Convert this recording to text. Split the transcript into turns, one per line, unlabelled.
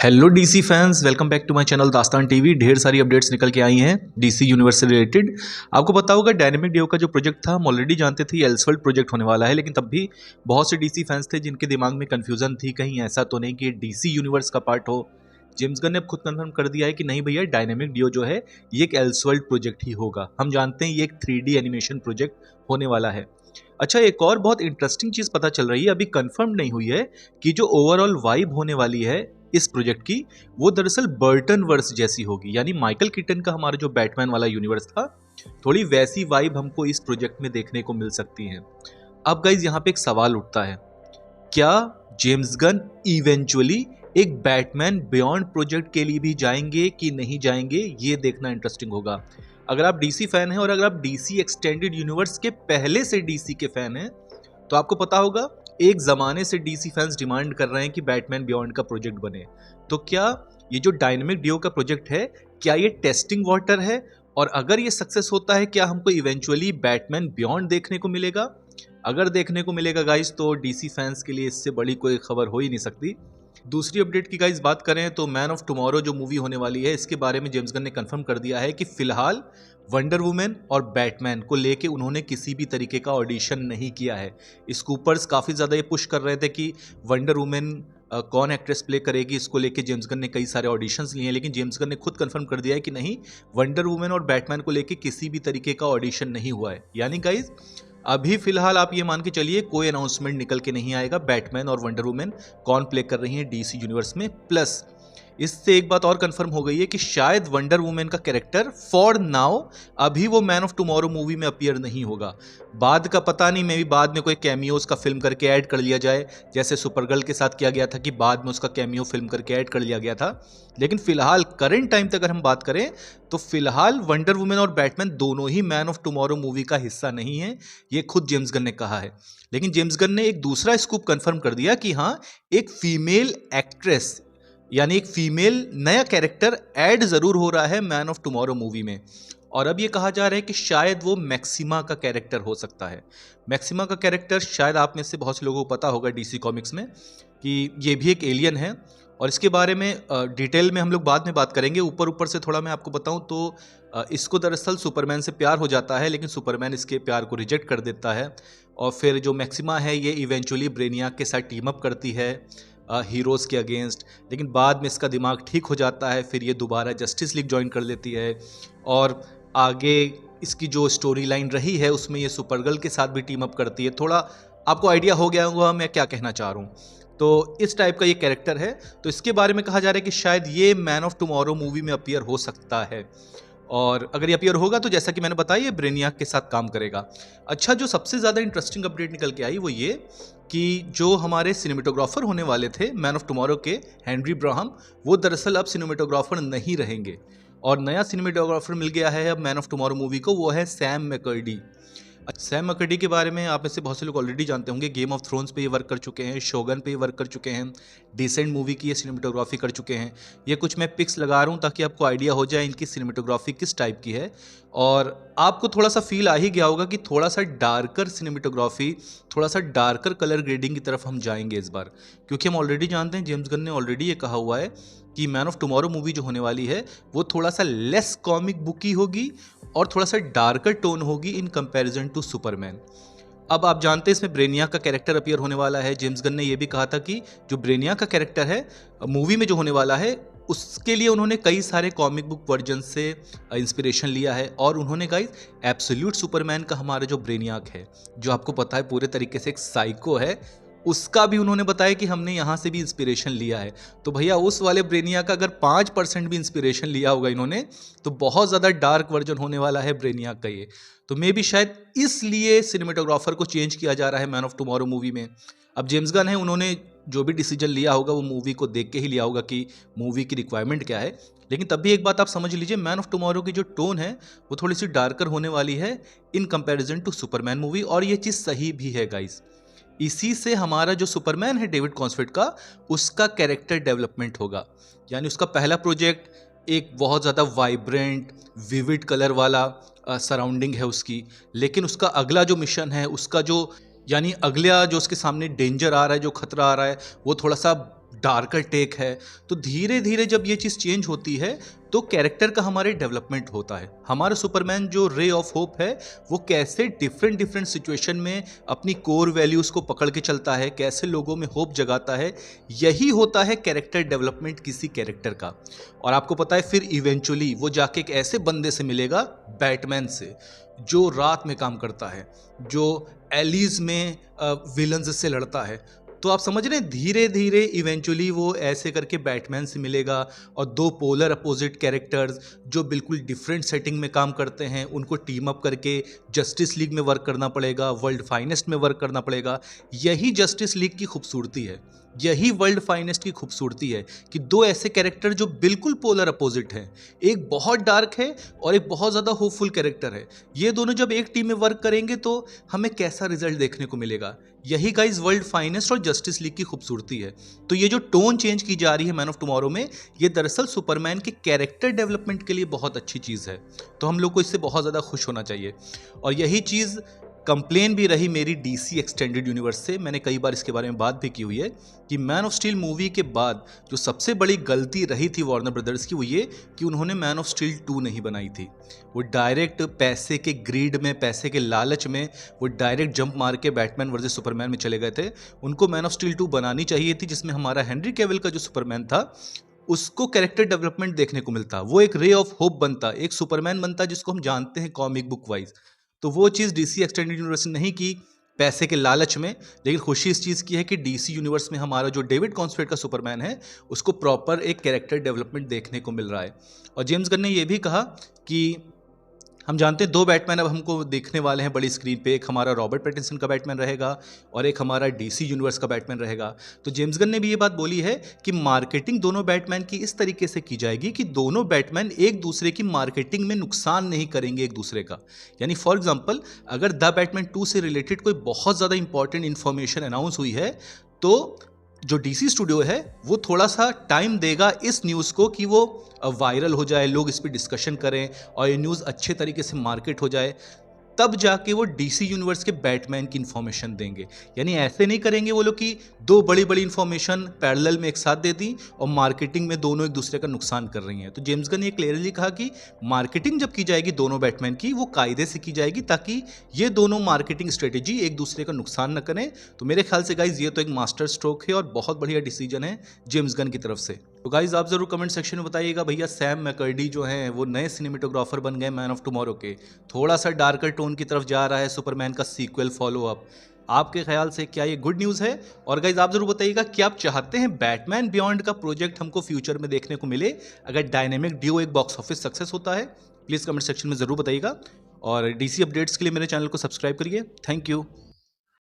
Hello DC fans, welcome back to my channel Dastaan TV. ढेर सारी updates निकल के आई हैं डीसी यूनिवर्स से रिलेटेड। आपको पता होगा डायनेमिक डीओ का जो प्रोजेक्ट था हम ऑलरेडी जानते थे ये एल्सवर्ल्ड प्रोजेक्ट होने वाला है, लेकिन तब भी बहुत से डीसी फैंस थे जिनके दिमाग में कन्फ्यूजन थी, कहीं ऐसा तो नहीं कि ये डीसी यूनिवर्स का पार्ट हो। जेम्स गन ने अब खुद कंफर्म कर दिया है कि नहीं भैया, डायनेमिक डीओ जो है ये एक एल्सवर्ल्ड प्रोजेक्ट ही होगा। हम जानते हैं ये एक 3D एनिमेशन प्रोजेक्ट होने वाला है। अच्छा, एक और बहुत इंटरेस्टिंग चीज पता चल रही है, अभी कंफर्म नहीं हुई है कि जो ओवरऑल वाइब होने वाली है इस प्रोजेक्ट की वो दरअसल बर्टन वर्स जैसी होगी। यानी माइकल कीटन का हमारा जो बैटमैन वाला यूनिवर्स था, थोड़ी वैसी वाइब हमको इस प्रोजेक्ट में देखने को मिल सकती है। अब गाइज यहाँ पे एक सवाल उठता है, क्या जेम्स गन इवेंचुअली एक बैटमैन बियॉन्ड प्रोजेक्ट के लिए भी जाएंगे कि नहीं जाएंगे, ये देखना इंटरेस्टिंग होगा। अगर आप डीसी फैन हैं और अगर आप डीसी एक्सटेंडेड यूनिवर्स के पहले से डीसी के फैन हैं तो आपको पता होगा एक जमाने से डीसी फैंस डिमांड कर रहे हैं कि बैटमैन बियॉन्ड का प्रोजेक्ट बने। तो क्या ये जो डायनेमिक डीओ का प्रोजेक्ट है, क्या ये टेस्टिंग वाटर है? और अगर ये सक्सेस होता है, क्या हमको इवेंचुअली बैटमैन बियॉन्ड देखने को मिलेगा? अगर देखने को मिलेगा गाइस, तो डीसी फैंस के लिए इससे बड़ी कोई खबर हो ही नहीं सकती। दूसरी अपडेट की गाइस बात करें तो मैन ऑफ टुमारो जो मूवी होने वाली है, इसके बारे में जेम्स गन ने कंफर्म कर दिया है कि फिलहाल वंडर वुमेन और बैटमैन को लेके उन्होंने किसी भी तरीके का ऑडिशन नहीं किया है। स्कूपर्स काफ़ी ज़्यादा ये पुश कर रहे थे कि वंडर वुमेन कौन एक्ट्रेस प्ले करेगी, इसको लेके जेम्स गन ने कई सारे ऑडिशंस लिए हैं, लेकिन जेम्स गन ने खुद कंफर्म कर दिया है कि नहीं, वंडर वुमेन और बैटमैन को लेके किसी भी तरीके का ऑडिशन नहीं हुआ है। यानी गाइज अभी फिलहाल आप ये मान के चलिए कोई अनाउंसमेंट निकल के नहीं आएगा बैटमैन और वंडर वुमेन कौन प्ले कर रही हैं डीसी यूनिवर्स में। प्लस इससे एक बात और कंफर्म हो गई है कि शायद वंडर वुमेन का कैरेक्टर फॉर नाउ अभी वो मैन ऑफ टुमारो मूवी में अपीयर नहीं होगा। बाद का पता नहीं, मे भी बाद में कोई कैमियोज का फिल्म करके ऐड कर लिया जाए, जैसे सुपरगर्ल के साथ किया गया था कि बाद में उसका कैमियो फिल्म करके ऐड कर लिया गया था। लेकिन फिलहाल करंट टाइम तक अगर हम बात करें तो फिलहाल वंडर वुमेन और बैटमैन दोनों ही मैन ऑफ टुमारो मूवी का हिस्सा नहीं है, ये खुद जेम्स गन ने कहा है। लेकिन जेम्स गन ने एक दूसरा स्कूप कंफर्म कर दिया कि हाँ, एक फीमेल एक्ट्रेस यानी एक फीमेल नया कैरेक्टर ऐड जरूर हो रहा है मैन ऑफ टुमारो मूवी में। और अब ये कहा जा रहा है कि शायद वो मैक्सिमा का कैरेक्टर हो सकता है। मैक्सिमा का कैरेक्टर शायद आप में से बहुत से लोगों को पता होगा डीसी कॉमिक्स में कि ये भी एक एलियन है, और इसके बारे में डिटेल में हम लोग बाद में बात करेंगे। ऊपर ऊपर से थोड़ा मैं आपको बताऊं तो इसको दरअसल सुपरमैन से प्यार हो जाता है, लेकिन सुपरमैन इसके प्यार को रिजेक्ट कर देता है। और फिर जो मैक्सिमा है ये इवेंचुअली ब्रेनियाक के साथ टीम अप करती है हीरोज़ के अगेंस्ट, लेकिन बाद में इसका दिमाग ठीक हो जाता है, फिर ये दोबारा जस्टिस लीग ज्वाइन कर लेती है। और आगे इसकी जो स्टोरी लाइन रही है उसमें ये सुपरगर्ल के साथ भी टीम अप करती है। थोड़ा आपको आइडिया हो गया होगा मैं क्या कहना चाह रहा हूँ। तो इस टाइप का ये कैरेक्टर है, तो इसके बारे में कहा जा रहा है कि शायद ये मैन ऑफ टुमारो मूवी में अपीयर हो सकता है। और अगर ये अपीयर होगा तो जैसा कि मैंने बताया ये ब्रेनियाक के साथ काम करेगा। अच्छा, जो सबसे ज़्यादा इंटरेस्टिंग अपडेट निकल के आई वो ये कि जो हमारे सिनेमेटोग्राफर होने वाले थे मैन ऑफ टुमारो के, हेनरी ब्राहम, वो दरअसल अब सिनेमेटोग्राफर नहीं रहेंगे और नया सिनेमेटोग्राफर मिल गया है अब मैन ऑफ टुमारो मूवी को, वो है सैम मैकर्डी। सैम मैकर्डी के बारे में आप में से बहुत से लोग ऑलरेडी जानते होंगे, गेम ऑफ थ्रोन्स पे ये वर्क कर चुके हैं, शोगन पे ये वर्क कर चुके हैं, डिसेंट मूवी की ये सिनेमेटोग्राफी कर चुके हैं। ये कुछ मैं पिक्स लगा रहा हूँ ताकि आपको आइडिया हो जाए इनकी सिनेमेटोग्राफी किस टाइप की है। और आपको थोड़ा सा फील आ ही गया होगा कि थोड़ा सा डार्कर सिनेमेटोग्राफी, थोड़ा सा डार्कर कलर ग्रेडिंग की तरफ हम जाएंगे इस बार, क्योंकि हम ऑलरेडी जानते हैं जेम्स गन ने ऑलरेडी ये कहा हुआ है कि मैन ऑफ टुमारो मूवी जो होने वाली है वो थोड़ा सा लेस कॉमिक बुकी होगी और थोड़ा सा डार्कर टोन होगी इन कंपैरिजन टू सुपरमैन। अब आप जानते हैं इसमें ब्रेनिया का कैरेक्टर अपीयर होने वाला है। जेम्स गन ने यह भी कहा था कि जो ब्रेनिया का कैरेक्टर है मूवी में जो होने वाला है उसके लिए उन्होंने कई सारे कॉमिक बुक वर्जन से इंस्पिरेशन लिया है। और उन्होंने गाइस एब्सोल्यूट सुपरमैन का हमारा जो ब्रेनियाक है, जो आपको पता है पूरे तरीके से एक साइको है, उसका भी उन्होंने बताया कि हमने यहाँ से भी इंस्पिरेशन लिया है। तो भैया उस वाले ब्रेनियाक का अगर 5% भी इंस्पिरेशन लिया होगा इन्होंने तो बहुत ज़्यादा डार्क वर्जन होने वाला है ब्रेनियाक का ये। तो मे भी शायद इसलिए सिनेमेटोग्राफर को चेंज किया जा रहा है मैन ऑफ टुमारो मूवी में। अब जेम्स गन है, उन्होंने जो भी डिसीजन लिया होगा वो मूवी को देख के ही लिया होगा कि मूवी की रिक्वायरमेंट क्या है। लेकिन तब भी एक बात आप समझ लीजिए, मैन ऑफ टुमारो की जो टोन है वो थोड़ी सी डार्कर होने वाली है in comparison to Superman movie, और ये चीज़ सही भी है गाइस। इसी से हमारा जो सुपरमैन है डेविड कॉन्सवेट का, उसका कैरेक्टर डेवलपमेंट होगा। यानी उसका पहला प्रोजेक्ट एक बहुत ज़्यादा वाइब्रेंट विविड कलर वाला सराउंडिंग है उसकी, लेकिन उसका अगला जो मिशन है, उसका जो यानी अगला जो उसके सामने डेंजर आ रहा है, जो खतरा आ रहा है, वो थोड़ा सा डार्कर टेक है। तो धीरे धीरे जब ये चीज़ चेंज होती है तो कैरेक्टर का हमारे डेवलपमेंट होता है। हमारा सुपरमैन जो रे ऑफ होप है वो कैसे डिफरेंट डिफरेंट सिचुएशन में अपनी कोर वैल्यूज़ को पकड़ के चलता है, कैसे लोगों में होप जगाता है, यही होता है कैरेक्टर डेवलपमेंट किसी कैरेक्टर का। और आपको पता है फिर इवेंचुअली वो जाके एक ऐसे बंदे से मिलेगा, बैटमैन से, जो रात में काम करता है, जो एलिज में विलन्स से लड़ता है। तो आप समझ रहे हैं धीरे धीरे इवेंचुअली वो ऐसे करके बैटमैन से मिलेगा और दो पोलर अपोजिट कैरेक्टर्स जो बिल्कुल डिफरेंट सेटिंग में काम करते हैं उनको टीम अप करके जस्टिस लीग में वर्क करना पड़ेगा, वर्ल्ड फाइनेस्ट में वर्क करना पड़ेगा। यही जस्टिस लीग की खूबसूरती है, यही वर्ल्ड फाइनेस्ट की खूबसूरती है कि दो ऐसे कैरेक्टर जो बिल्कुल पोलर अपोजिट हैं, एक बहुत डार्क है और एक बहुत ज़्यादा होपफुल कैरेक्टर है, ये दोनों जब एक टीम में वर्क करेंगे तो हमें कैसा रिजल्ट देखने को मिलेगा। यही गाइस वर्ल्ड फाइनेस्ट और जस्टिस लीग की खूबसूरती है। तो ये जो टोन चेंज की जा रही है मैन ऑफ टुमारो में, ये दरअसल सुपरमैन के कैरेक्टर डेवलपमेंट के लिए बहुत अच्छी चीज़ है। तो हम लोग को इससे बहुत ज़्यादा खुश होना चाहिए। और यही चीज़ कंप्लेन भी रही मेरी डीसी एक्सटेंडेड यूनिवर्स से। मैंने कई बार इसके बारे में बात भी की हुई है कि मैन ऑफ स्टील मूवी के बाद जो सबसे बड़ी गलती रही थी वार्नर ब्रदर्स की, वो ये कि उन्होंने मैन ऑफ स्टील 2 नहीं बनाई थी। वो डायरेक्ट पैसे के ग्रीड में, पैसे के लालच में वो डायरेक्ट जंप मार के बैटमैन वर्सेस सुपरमैन में चले गए थे। उनको मैन ऑफ स्टील 2 बनानी चाहिए थी जिसमें हमारा हेनरी कैविल का जो सुपरमैन था उसको कैरेक्टर डेवलपमेंट देखने को मिलता, वो एक रे ऑफ होप बनता, एक सुपरमैन बनता जिसको हम जानते हैं कॉमिक बुक वाइज। तो वो चीज़ डीसी एक्सटेंडेड यूनिवर्स ने नहीं की पैसे के लालच में। लेकिन खुशी इस चीज़ की है कि डीसी यूनिवर्स में हमारा जो डेविड कॉन्स्ट्रेट का सुपरमैन है उसको प्रॉपर एक कैरेक्टर डेवलपमेंट देखने को मिल रहा है। और जेम्स गन ने यह भी कहा कि हम जानते हैं 2 बैटमैन अब हमको देखने वाले हैं बड़ी स्क्रीन पे, एक हमारा रॉबर्ट पैटिंसन का बैटमैन रहेगा और एक हमारा डीसी यूनिवर्स का बैटमैन रहेगा। तो जेम्स गन ने भी ये बात बोली है कि मार्केटिंग दोनों बैटमैन की इस तरीके से की जाएगी कि दोनों बैटमैन एक दूसरे की मार्केटिंग में नुकसान नहीं करेंगे एक दूसरे का। यानी फॉर एग्जाम्पल अगर द बैटमैन 2 से रिलेटेड कोई बहुत ज़्यादा इंपॉर्टेंट इन्फॉर्मेशन अनाउंस हुई है तो जो डीसी स्टूडियो है वो थोड़ा सा टाइम देगा इस न्यूज़ को कि वो वायरल हो जाए, लोग इस पर डिस्कशन करें और ये न्यूज़ अच्छे तरीके से मार्केट हो जाए, तब जाके वो डीसी यूनिवर्स के बैटमैन की इन्फॉर्मेशन देंगे। यानी ऐसे नहीं करेंगे वो लोग कि 2 बड़ी बड़ी इन्फॉर्मेशन पैरेलल में एक साथ दे दी और मार्केटिंग में दोनों एक दूसरे का नुकसान कर रही हैं। तो जेम्स गन ने क्लियरली कहा कि मार्केटिंग जब की जाएगी दोनों बैटमैन की, वो कायदे से की जाएगी ताकि ये दोनों मार्केटिंग स्ट्रेटेजी एक दूसरे का नुकसान न करें। तो मेरे ख्याल से गाइज ये तो एक मास्टर स्ट्रोक है और बहुत बढ़िया डिसीजन है जेम्स गन की तरफ से। तो गाइज आप जरूर कमेंट सेक्शन में बताइएगा भैया सैम मैकर्डी जो हैं वो नए सिनेमेटोग्राफर बन गए मैन ऑफ टुमारो के, थोड़ा सा डार्कर टोन की तरफ जा रहा है सुपरमैन का सीक्वल फॉलो अप, आपके ख्याल से क्या ये गुड न्यूज़ है? और गाइज आप जरूर बताइएगा कि आप चाहते हैं बैटमैन बियॉन्ड का प्रोजेक्ट हमको फ्यूचर में देखने को मिले अगर डायनेमिक ड्यू एक बॉक्स ऑफिस सक्सेस होता है? प्लीज़ कमेंट सेक्शन में ज़रूर बताइएगा और डीसी अपडेट्स के लिए मेरे चैनल को सब्सक्राइब करिए। Thank you.